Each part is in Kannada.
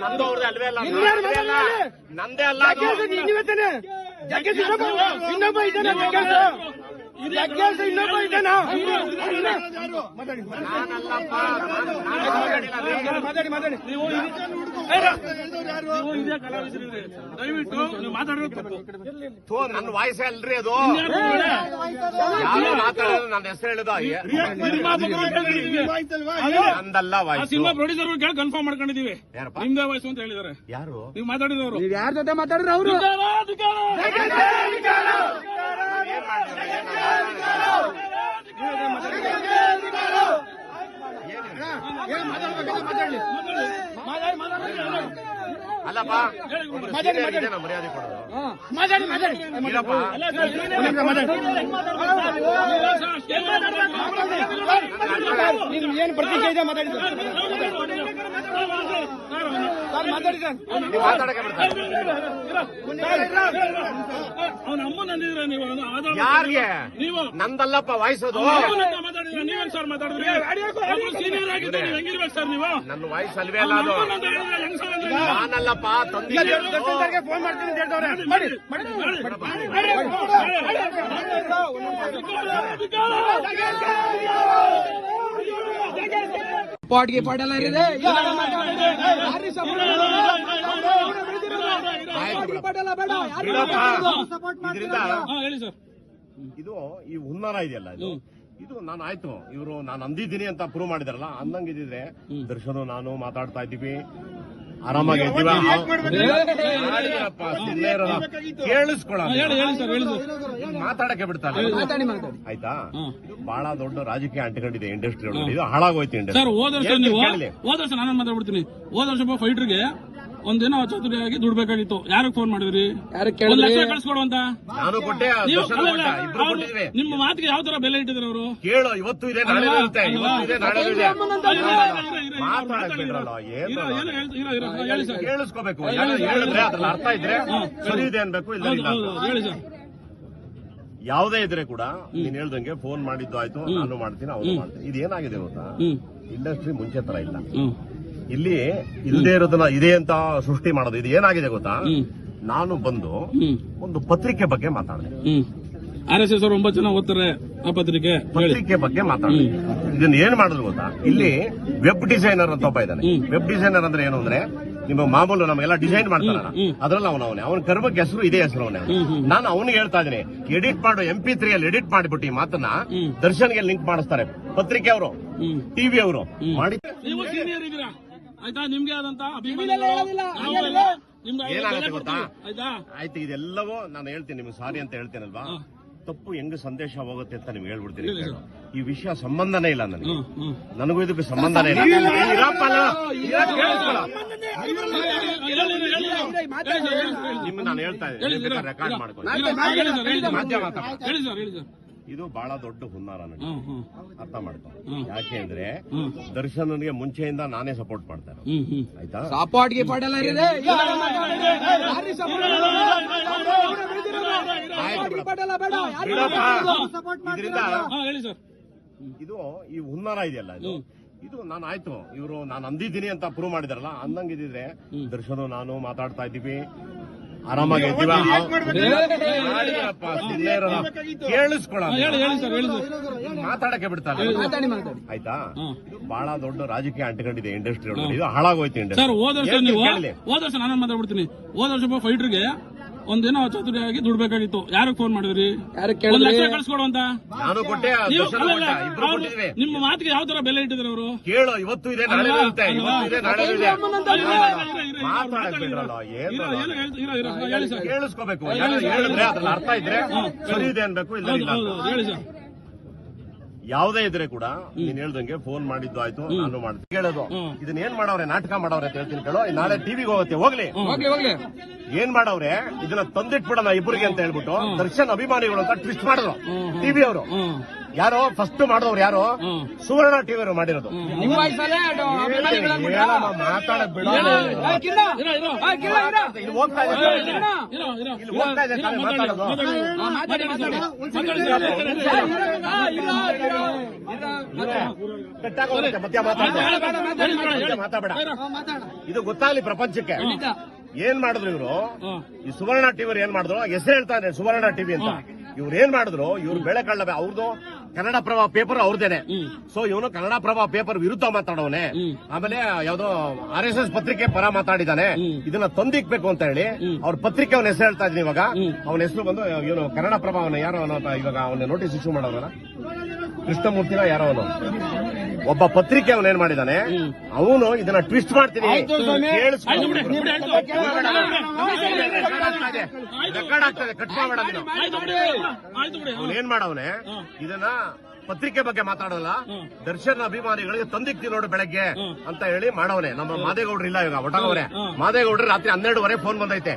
ನಂದು ಅವ್ರದ್ದು ಅಲ್ವೇ ಅಲ್ಲ, ನಂದೇ ಅಲ್ಲ. ಇನ್ನೊಬ್ಬ ಇದ್ದಾನೆ, ಇನ್ನೊಬ್ಬ ಇದ್ದಾನ. ಮಾತಾಡಿ ನೀವು ಇದೇ ಕಲಾವಿದರಿದ್ರೆ ದಯವಿಟ್ಟು ನೀವು ಮಾತಾಡೋದು ತಪ್ಪು. ನನ್ನ ವಾಯ್ಸೇ ಅಲ್ರಿ ಅದು. ಯಾರು ಮಾತಾಡೋದು ನನ್ನ ಹೆಸರು ಹೇಳುದು ನಂದಲ್ಲ ವಾಯ್ಸ್. ಸಿನಿಮಾ ಪ್ರೊಡ್ಯೂಸರ್ ಕೇಳಿ ಕನ್ಫರ್ಮ್ ಮಾಡ್ಕೊಂಡಿದೀವಿ ನಿಮ್ದೇ ವಾಯ್ಸು ಅಂತ ಹೇಳಿದಾರೆ. ಯಾರು ನೀವು ಮಾತಾಡಿದವರು? ಯಾರ ಜೊತೆ ಮಾತಾಡಿದ್ರೆ ಅವರು ಅಲ್ಲಪ್ಪ, ಮರ್ಯಾದೆ ಕೊಡೋದು. ಏನು ಪ್ರತಿಕ್ರಿಯೆ ಇದೆ ಮಾತಾಡಿ ಮಾತಾಡಕ್ಕೆ ಬಿಡ್ತಾರೆ. ಅವನ ಅಮ್ಮನಂದಿದ್ರೆ ನೀವು ಯಾರಿಗೆ? ನೀವು ನಂದಲ್ಲಪ್ಪ ವಾಯ್ಸೋದು. ಮಾತಾಡಿದ್ರೆ ನೀವೇನ್ ಸರ್ ಮಾತಾಡಿದ್ರಿ? ಸೀನಿಯರ್ ಆಗಿದ್ರೆ ಹೆಂಗಿರ್ಬೇಕು ಸರ್ ನೀವು? ನನ್ನ ವಾಯ್ಸ್ ಅಲ್ವೇ ಅಲ್ಲ ಅದು. ನಾನಲ್ಲಪ್ಪ, ತಂದೆ ಫೋನ್ ಮಾಡ್ತೀನಿ ಅಂತ ಹೇಳ್ತವ್ರೆ. ಪಾಟ್ಗೆ ಪಾಟೆಲ್ಲ ಇದೆ. ಇದರಿಂದ ಹೇಳಿ ಸರ್. ಇದು ಈ ಹುನ್ನಾರ ಇದೆಯಲ್ಲ, ಇದು ನಾನು ಆಯ್ತು ಇವರು ನಾನು ಅಂದಿದ್ದೀನಿ ಅಂತ ಪ್ರೂವ್ ಮಾಡಿದಾರಲ್ಲ, ಅಂದಂಗಿದ್ರೆ ದರ್ಶನ ನಾನು ಮಾತಾಡ್ತಾ ಇದ್ದೀವಿ, ಆರಾಮಾಗಿ ಕೇಳಿಸ್ಕೊಳ್ಳ, ಮಾತಾಡಕ್ಕೆ ಬಿಡ್ತಾರೆ. ಆಯ್ತಾ? ಇದು ಬಹಳ ದೊಡ್ಡ ರಾಜಕೀಯ ಅಂಟಿಕೊಂಡಿದೆ ಇಂಡಸ್ಟ್ರಿ ಒಳಗೆ. ಇದು ಹಾಳಾಗೋಯ್ತು ಇಂಡಸ್ಟ್ರಿ. ಸರ್, ಹೋದ ವರ್ಷ ನಾನು ಮಾತಾಡ್ಬಿಡ್ತೀನಿ. ಹೋದ ವರ್ಷ ಫೈಟರ್ಗೆ ಒಂದಿನ ಚತುರಿಯಾಗಿ ದುಡ್ಬೇಕಾಗಿತ್ತು. ಯಾರಿಗೆ ಫೋನ್ ಮಾಡಿದ್ರಿ? ಕಳಿಸ್ಕೊಡುವಂತ ನಾನು ಕೊಟ್ಟೆ. ನಿಮ್ಮ ಮಾತಿಗೆ ಯಾವ ತರ ಬೆಲೆ ಇಟ್ಟಿದ್ರು ಅವರು? ಕೇಳು, ಇವತ್ತು ಇದೆ ನಾಳೆ ಇರುತ್ತೆ, ಇವತ್ತು ಇದೆ ನಾಳೆ ಇದೆ. ಕೇಳಿಸ್ಕೋಬೇಕು, ಹೇಳಿದ್ರೆ ಅದ್ರಲ್ಲಿ ಅರ್ಥ ಇದ್ರೆ ಸರಿ ಇದೆ ಅನ್ಬೇಕು, ಇಲ್ಲ ಹೇಳಿ ಸರ್. ಯಾವುದೇ ಇದ್ರೆ ಕೂಡ ನೀನ್ ಹೇಳ್ದಂಗೆ ಫೋನ್ ಮಾಡಿದ್ದು ಆಯ್ತು, ನಾನು ಮಾಡ್ತೀನಿ, ಅವ್ರು ಮಾಡ್ತೀನಿ. ಇದೇನಾಗಿದೆ ಗೊತ್ತಾ, ಇಂಡಸ್ಟ್ರಿ ಮುಂಚೆ ತರ ಇಲ್ಲ. ಇಲ್ಲಿ ಇಲ್ಲದೆ ಇರೋದನ್ನ ಇದೆ ಅಂತ ಸೃಷ್ಟಿ ಮಾಡೋದು. ಇದು ಏನಾಗಿದೆ ಗೊತ್ತಾ, ನಾನು ಬಂದು ಒಂದು ಪತ್ರಿಕೆ ಬಗ್ಗೆ ಮಾತಾಡಿದೆ. RSS ಅವರು 9 ಜನ ಓದ್ತಾರೆ ಆ ಪತ್ರಿಕೆ ಬಗ್ಗೆ ಮಾತಾಡಿದೆ. ಇದನ್ನ ಏನ್ ಮಾಡಿದ್ರು ಗೊತ್ತಾ, ಇಲ್ಲಿ ವೆಬ್ ಡಿಸೈನರ್ ಅಂತ ಒಬ್ಬ ಇದ್ದಾನೆ. ವೆಬ್ ಡಿಸೈನರ್ ಅಂದ್ರೆ ಏನು ಅಂದ್ರೆ, ನಿಮ್ಮ ಮಾಮೂಲು ನಮಗೆಲ್ಲ ಡಿಸೈನ್ ಮಾಡ್ತಾರಲ್ಲ, ಅದ್ರಲ್ಲಿ ಅವನ ಕರ್ಮಕ್ಕೆ ಹೆಸರು ಇದೇ ಹೆಸರು ಅವನೇ. ನಾನು ಅವನಿಗೆ ಹೇಳ್ತಾ ಇದ್ದೀನಿ, ಎಡಿಟ್ ಮಾಡು, MP3 ಅಲ್ಲಿ ಎಡಿಟ್ ಮಾಡಿಬಿಟ್ಟು ಈ ಮಾತನ್ನ ದರ್ಶನ್ಗೆ ಲಿಂಕ್ ಮಾಡಿಸ್ತಾರೆ ಪತ್ರಿಕೆ ಅವರು, TV ಅವರು ಮಾಡಿ. ನೀವು ಸೀನಿಯರ್ ಇದ್ದೀರಾ ಆಯ್ತಾ, ನಿಮ್ಗೆ ಆದಂತ ಏನಾಗುತ್ತೆ ಗೊತ್ತಾ, ಆಯ್ತು ಇದೆಲ್ಲವೂ ನಾನು ಹೇಳ್ತೀನಿ ನಿಮ್ಗೆ ಸಾರಿ ಅಂತ ಹೇಳ್ತೇನಲ್ವಾ, ತಪ್ಪು ಹೆಂಗ್ ಸಂದೇಶ ಹೋಗುತ್ತೆ ಅಂತ ನಿಮ್ಗೆ ಹೇಳ್ಬಿಡ್ತೀನಿ. ಈ ವಿಷಯ ಸಂಬಂಧನೇ ಇಲ್ಲ ನನಗೆ, ನನಗೂ ಇದಕ್ಕೆ ಸಂಬಂಧನೇ ಇಲ್ಲ. ನಿಮ್ಗೆ ನಾನು ಹೇಳ್ತಾ ಇದ್ದೀನಿ, ರೆಕಾರ್ಡ್ ಮಾಡ್ಕೊಂಡು ಮಾಧ್ಯಮ. ಇದು ಬಹಳ ದೊಡ್ಡ ಹುನ್ನಾರ ನನಗೆ, ಅರ್ಥ ಮಾಡ್ಕೊ. ಯಾಕೆ ಅಂದ್ರೆ ದರ್ಶನ್ಗೆ ಮುಂಚೆಯಿಂದ ನಾನೇ ಸಪೋರ್ಟ್ ಮಾಡ್ತೇನೆ, ಆಯ್ತಾ? ಸಪೋರ್ಟ್ಗೆ ಪಾಟೆಲ್ಲ ಇದೆ. ಇದರಿಂದ ಇದು ಈ ಹುನ್ನಾರ ಇದೆಯಲ್ಲ, ಇದು ನಾನು ಆಯ್ತು ಇವರು ನಾನು ಅಂದಿದ್ದೀನಿ ಅಂತ ಪ್ರೂವ್ ಮಾಡಿದಾರಲ್ಲ, ಅಂದಂಗಿದ್ರೆ ದರ್ಶನ ನಾನು ಮಾತಾಡ್ತಾ ಇದ್ದೀವಿ, ಆರಾಮಾಗಿ ಕೇಳಿಸ್ಕೊಳ್ಳ, ಮಾತಾಡಕ್ಕೆ ಬಿಡ್ತಾರೆ. ಆಯ್ತಾ? ಇದು ಬಹಳ ದೊಡ್ಡ ರಾಜಕೀಯ ಅಂಟಿಕೊಂಡಿದೆ ಇಂಡಸ್ಟ್ರಿ ಒಳಗೆ. ಇದು ಹಾಳಾಗೋಯ್ತು ಇಂಡಸ್ಟ್ರಿ. ಸರ್, ಹೋದ ವರ್ಷ ನಾನು ಮಾತಾಡ್ಬಿಡ್ತೀನಿ. ಹೋದ ವರ್ಷ ಫೈಟರ್ಗೆ ಒಂದಿನ ಚತುರಿಯಾಗಿ ದುಡ್ಬೇಕಾಗಿತ್ತು. ಯಾರಿಗೆ ಫೋನ್ ಮಾಡಿದ್ರಿ? ಕಳಿಸ್ಕೊಡುವಂತ ನಾನು ಕೊಟ್ಟೆ. ನಿಮ್ಮ ಮಾತಿಗೆ ಯಾವ ತರ ಬೆಲೆ ಇಟ್ಟಿದ್ರು ಅವರು? ಕೇಳು, ಇವತ್ತು ಇದೆ ನಾಳೆ ಇರುತ್ತೆ, ಇವತ್ತು ಇದೆ ನಾಳೆ ಇದೆ. ಕೇಳಿಸ್ಕೋಬೇಕು, ಹೇಳಿದ್ರೆ ಅದ್ರಲ್ಲಿ ಅರ್ಥ ಇದ್ರೆ ಸರಿ ಇದೆ ಅನ್ಬೇಕು, ಇಲ್ಲ ಹೇಳಿ ಸರ್. ಯಾವುದೇ ಇದ್ರೆ ಕೂಡ ನೀನ್ ಹೇಳ್ದಂಗೆ ಫೋನ್ ಮಾಡಿದ್ದು ಆಯ್ತು, ನಾನು ಮಾಡ್ತೀನಿ. ಕೇಳೋದು ಇದನ್ನ ಏನ್ ಮಾಡವ್ರೆ, ನಾಟಕ ಮಾಡವ್ರೆ ಅಂತ ಹೇಳ್ತೀನಿ. ಕೇಳೋ, ನಾಳೆ ಟಿವಿಗೆ ಹೋಗುತ್ತೆ, ಹೋಗ್ಲಿ. ಏನ್ ಮಾಡವ್ರೆ, ಇದನ್ನ ತಂದಿಟ್ಬಿಡೋಣ ಇಬ್ಬರಿಗೆ ಅಂತ ಹೇಳ್ಬಿಟ್ಟು ದರ್ಶನ್ ಅಭಿಮಾನಿಗಳು ಅಂತ ಟ್ವಿಸ್ಟ್ ಮಾಡಿದ್ರು TV ಅವರು. ಯಾರೋ ಫಸ್ಟ್ ಮಾಡಿದವ್ರು ಯಾರು ಸುವರ್ಣ ಟಿವಿ ಮಾಡಿರೋದು. ನಿಮ್ಮ ವಯಸ್ಸಲ್ಲೇ ಮಾತಾಡಕ್ ಬಿಡ. ಇಲ್ಲಿ ಹೋಗ್ತಾ ಇದೆ ತಾನೇ ಮಾತಾಡೋದು. ಕಟ್ಟಾಗೋಗುತ್ತೆ ಮಧ್ಯ ಮಾತಾಡಬೇಡ. ಇದು ಗೊತ್ತಾಗ್ಲಿ ಪ್ರಪಂಚಕ್ಕೆ. ಏನ್ ಮಾಡಿದ್ರು ಇವರು ಈ ಸುವರ್ಣ ಟಿವಿ ಏನ್ ಮಾಡಿದ್ರು, ಹೆಸರು ಹೇಳ್ತಾನೆ ಸುವರ್ಣ ಟಿವಿ ಅಂತ. ಇವ್ರು ಏನ್ ಮಾಡಿದ್ರು, ಇವ್ರು ಬೆಳೆ ಕಳ್ಳ ಅವ್ರದ್ದು ಕನ್ನಡ ಪ್ರಭಾ ಪೇಪರ್ ಅವ್ರದೇನೆ. ಸೊ ಇವನು ಕನ್ನಡ ಪ್ರಭಾ ಪೇಪರ್ ವಿರುದ್ಧ ಮಾತಾಡೋನೆ. ಆಮೇಲೆ ಯಾವ್ದೋ RSS ಪತ್ರಿಕೆ ಪರ ಮಾತಾಡಿದಾನೆ. ಇದನ್ನ ತಂದಿಕ್ಬೇಕು ಅಂತ ಹೇಳಿ ಅವ್ರ ಪತ್ರಿಕೆ ಅವನ ಹೆಸರು ಹೇಳ್ತಾ ಇದ್ದೀನಿ. ಇವಾಗ ಅವನ ಹೆಸರು ಬಂದು ಇವನು ಕನ್ನಡ ಪ್ರಭಾ ಅವನ ಯಾರೋ ಇವಾಗ ಅವನ ನೋಟಿಸ್ ಇಶ್ಯೂ ಮಾಡೋರಲ್ಲ, ಕೃಷ್ಣಮೂರ್ತಿನ ಯಾರೋ ಅವನು ಒಬ್ಬ ಪತ್ರಿಕೆ ಅವನೇನ್ ಮಾಡಿದಾನೆ, ಅವನು ಇದನ್ನ ಟ್ವಿಸ್ಟ್ ಮಾಡ್ತೀನಿ ರೆಕಾರ್ಡ್ ಆಗ್ತದೆ, ಕಟ್ ಮಾಡಬೇಡ. ಅವನೇನ್ ಮಾಡವನೆ ಇದನ್ನ ಪತ್ರಿಕೆ ಬಗ್ಗೆ ಮಾತಾಡಲ್ಲ, ದರ್ಶನ್ ಅಭಿಮಾನಿಗಳಿಗೆ ತಂದಿಕ್ತಿ ನೋಡು ಬೆಳಗ್ಗೆ ಅಂತ ಹೇಳಿ ಮಾಡವನೆ. ನಮ್ಮ ಮಾದೇಗೌಡ್ರು ಇಲ್ಲ ಇವಾಗ ಒಟಗವ್ರೆ. ಮಾದೇಗೌಡ್ರು ರಾತ್ರಿ 12:30 ಫೋನ್ ಬಂದೈತೆ,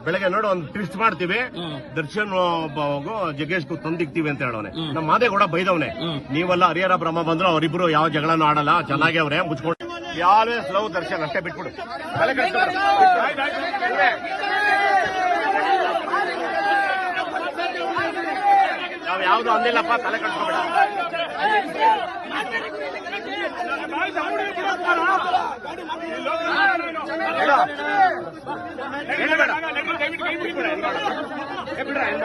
ಬೆಳಗ್ಗೆ ನೋಡು ಒಂದು ಟ್ವಿಸ್ಟ್ ಮಾಡ್ತೀವಿ, ದರ್ಶನ್ ಜಗ್ಗೇಶ್ಗೂ ತಂದಿಕ್ತಿವಿ ಅಂತ ಹೇಳವನೆ. ನಮ್ಮ ಮಾದೇಗೌಡ ಬೈದವನೆ, ನೀವೆಲ್ಲ ಹರಿಹರ ಬ್ರಹ್ಮ ಬಂದ್ರು ಅವರಿಬ್ರು ಯಾವ ಜಗಳನೂ ಆಡಲ್ಲ, ಚೆನ್ನಾಗಿ ಅವ್ರೆ ಮುಚ್ಕೊಂಡು ಆಲ್ವೇಸ್ ಲವ್ ದರ್ಶನ್ ಅಷ್ಟೇ ಬಿಟ್ಬಿಡು. ತಲೆ ಕೆಡಿಸ್ಕೊಬೇಡ. ನಾವ್ ಯಾವ್ದು ಅಂದಿಲ್ಲಪ್ಪ, ತಲೆ ಕಟ್ಕೋಬೇಡ. ಹೇಳಬೇಡ